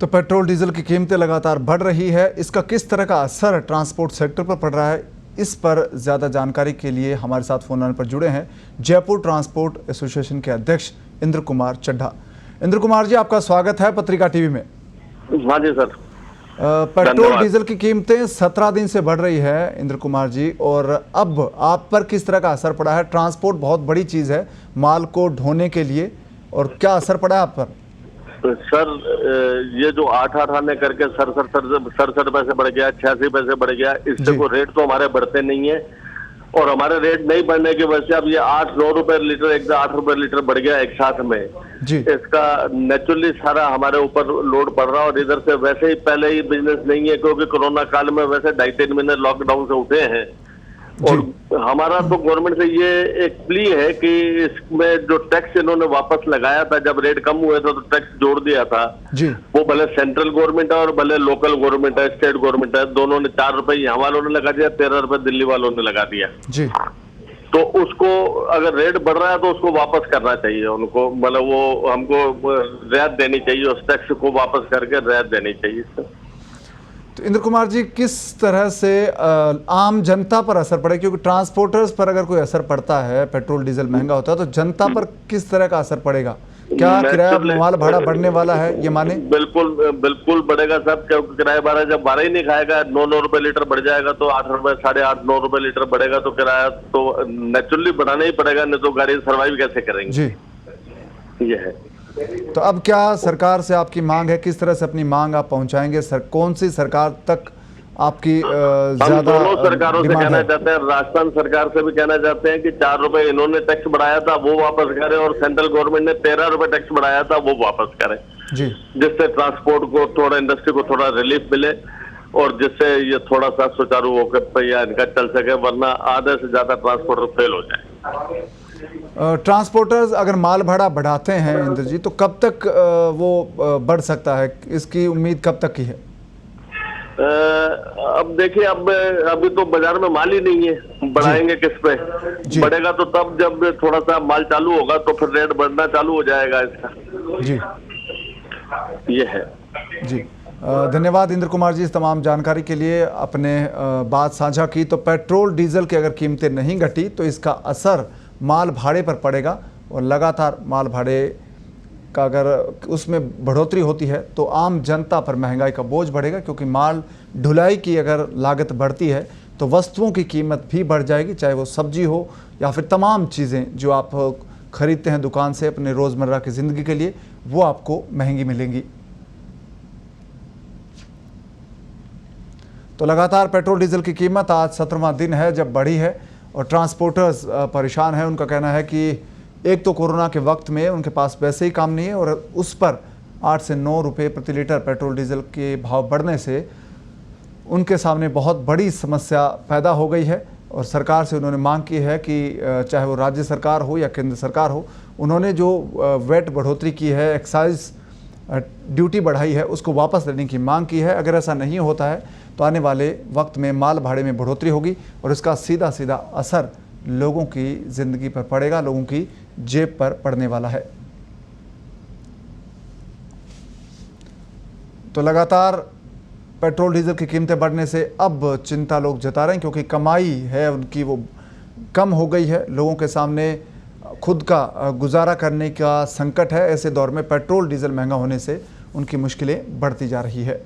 तो petrol diesel की कीमतें लगातार बढ़ रही है, इसका किस तरह का असर ट्रांसपोर्ट सेक्टर पर पड़ रहा है, इस पर ज़्यादा जानकारी के लिए हमारे साथ फोन लाइन पर जुड़े हैं जयपुर ट्रांसपोर्ट एसोसिएशन के अध्यक्ष इंद्र कुमार चड्ढा। इंद्र कुमार जी, आपका स्वागत है पत्रिका टीवी में। हाँ जी सर। पेट्रोल डीजल की कीमतें 17 दिन से बढ़ रही है इंद्र कुमार जी, और अब आप पर किस तरह का असर पड़ा है? ट्रांसपोर्ट बहुत बड़ी चीज़ है माल को ढोने के लिए, और क्या असर पड़ा है आप पर? सर ये जो 8 आने करके सड़सठ पैसे बढ़ गया, 86 पैसे बढ़ गया, इससे कोई रेट तो हमारे बढ़ते नहीं है। और हमारे रेट नहीं बढ़ने की वजह से अब ये 8-9 रुपए लीटर, एकदम 8 रुपए लीटर बढ़ गया एक साथ में जी। इसका नेचुरली सारा हमारे ऊपर लोड पड़ रहा है। और इधर से वैसे ही पहले ही बिजनेस नहीं है, क्योंकि कोरोना काल में वैसे 2.5-3 महीने लॉकडाउन से उठे हैं। और हमारा तो गवर्नमेंट से ये एक प्ली है कि इसमें जो टैक्स इन्होंने वापस लगाया था, जब रेट कम हुए थे तो टैक्स जोड़ दिया था जी। वो भले सेंट्रल गवर्नमेंट है और भले लोकल गवर्नमेंट है, स्टेट गवर्नमेंट है, दोनों ने 4 रुपए यहाँ वालों ने लगा दिया, 13 रुपए दिल्ली वालों ने लगा दिया जी। तो उसको अगर रेट बढ़ रहा है तो उसको वापस करना चाहिए उनको, मतलब वो हमको रियायत देनी चाहिए, उस टैक्स को वापस करके रियायत देनी चाहिए। तो इंद्र कुमार जी, किस तरह से आम जनता पर असर पड़े, क्योंकि ट्रांसपोर्टर्स पर अगर कोई असर पड़ता है, पेट्रोल डीजल महंगा होता है, तो जनता पर किस तरह का असर पड़ेगा? क्या किराया माल भाड़ा बढ़ने वाला है ये माने? बिल्कुल बढ़ेगा साहब, क्योंकि किराया भाड़ा जब भाड़ा ही नहीं खाएगा, 9 रुपए लीटर बढ़ जाएगा तो 8 रुपए, 8.5-9 रुपए लीटर बढ़ेगा तो किराया तो नेचुरली बढ़ाना ही पड़ेगा, नहीं तो गाड़ी सर्वाइव कैसे करेंगे जी। ये है। तो अब क्या सरकार से आपकी मांग है, किस तरह से अपनी मांग आप पहुंचाएंगे? कौन सी सरकार तक आपकी हम दोनों सरकारों से कहना चाहते हैं, राजस्थान सरकार से भी कहना चाहते हैं कि 4 रुपए इन्होंने टैक्स बढ़ाया था वो वापस करें, और सेंट्रल गवर्नमेंट ने 13 रुपए टैक्स बढ़ाया था वो वापस करें जी, जिससे ट्रांसपोर्ट को थोड़ा, इंडस्ट्री को थोड़ा रिलीफ मिले और जिससे ये थोड़ा सा सुचारू होकर पहिया इनका चल सके, वरना आधे से ज्यादा ट्रांसपोर्टर फेल हो जाए। ट्रांसपोर्टर्स अगर माल भाड़ा बढ़ाते हैं इंद्र जी, तो कब तक वो बढ़ सकता है? इसकी उम्मीद कब तक की है? अब देखिए, अब अभी तो बाजार में माल ही नहीं है, बढ़ाएंगे किस पे? बढ़ेगा तो तब जब थोड़ा सा माल चालू होगा तो फिर रेट बढ़ना चालू हो जाएगा इसका जी। ये है जी। धन्यवाद इंद्र कुमार जी इस तमाम जानकारी के लिए, अपने बात साझा की। तो पेट्रोल डीजल की अगर कीमतें नहीं घटी तो इसका असर माल भाड़े पर पड़ेगा, और लगातार माल भाड़े का अगर उसमें बढ़ोतरी होती है तो आम जनता पर महंगाई का बोझ बढ़ेगा, क्योंकि माल ढुलाई की अगर लागत बढ़ती है तो वस्तुओं की कीमत भी बढ़ जाएगी, चाहे वो सब्जी हो या फिर तमाम चीज़ें जो आप खरीदते हैं दुकान से अपने रोज़मर्रा की ज़िंदगी के लिए, वो आपको महंगी मिलेंगी। तो लगातार पेट्रोल डीजल की कीमत आज 17वां दिन है जब बढ़ी है, और ट्रांसपोर्टर्स परेशान हैं। उनका कहना है कि एक तो कोरोना के वक्त में उनके पास वैसे ही काम नहीं है, और उस पर 8 से 9 रुपये प्रति लीटर पेट्रोल डीजल के भाव बढ़ने से उनके सामने बहुत बड़ी समस्या पैदा हो गई है। और सरकार से उन्होंने मांग की है कि चाहे वो राज्य सरकार हो या केंद्र सरकार हो, उन्होंने जो वेट बढ़ोतरी की है, एक्साइज ड्यूटी बढ़ाई है, उसको वापस लेने की मांग की है। अगर ऐसा नहीं होता है तो आने वाले वक्त में माल भाड़े में बढ़ोतरी होगी और इसका सीधा सीधा असर लोगों की ज़िंदगी पर पड़ेगा, लोगों की जेब पर पड़ने वाला है। तो लगातार पेट्रोल डीजल की कीमतें बढ़ने से अब चिंता लोग जता रहे हैं, क्योंकि कमाई है उनकी वो कम हो गई है, लोगों के सामने खुद का गुजारा करने का संकट है। ऐसे दौर में पेट्रोल डीजल महंगा होने से उनकी मुश्किलें बढ़ती जा रही है।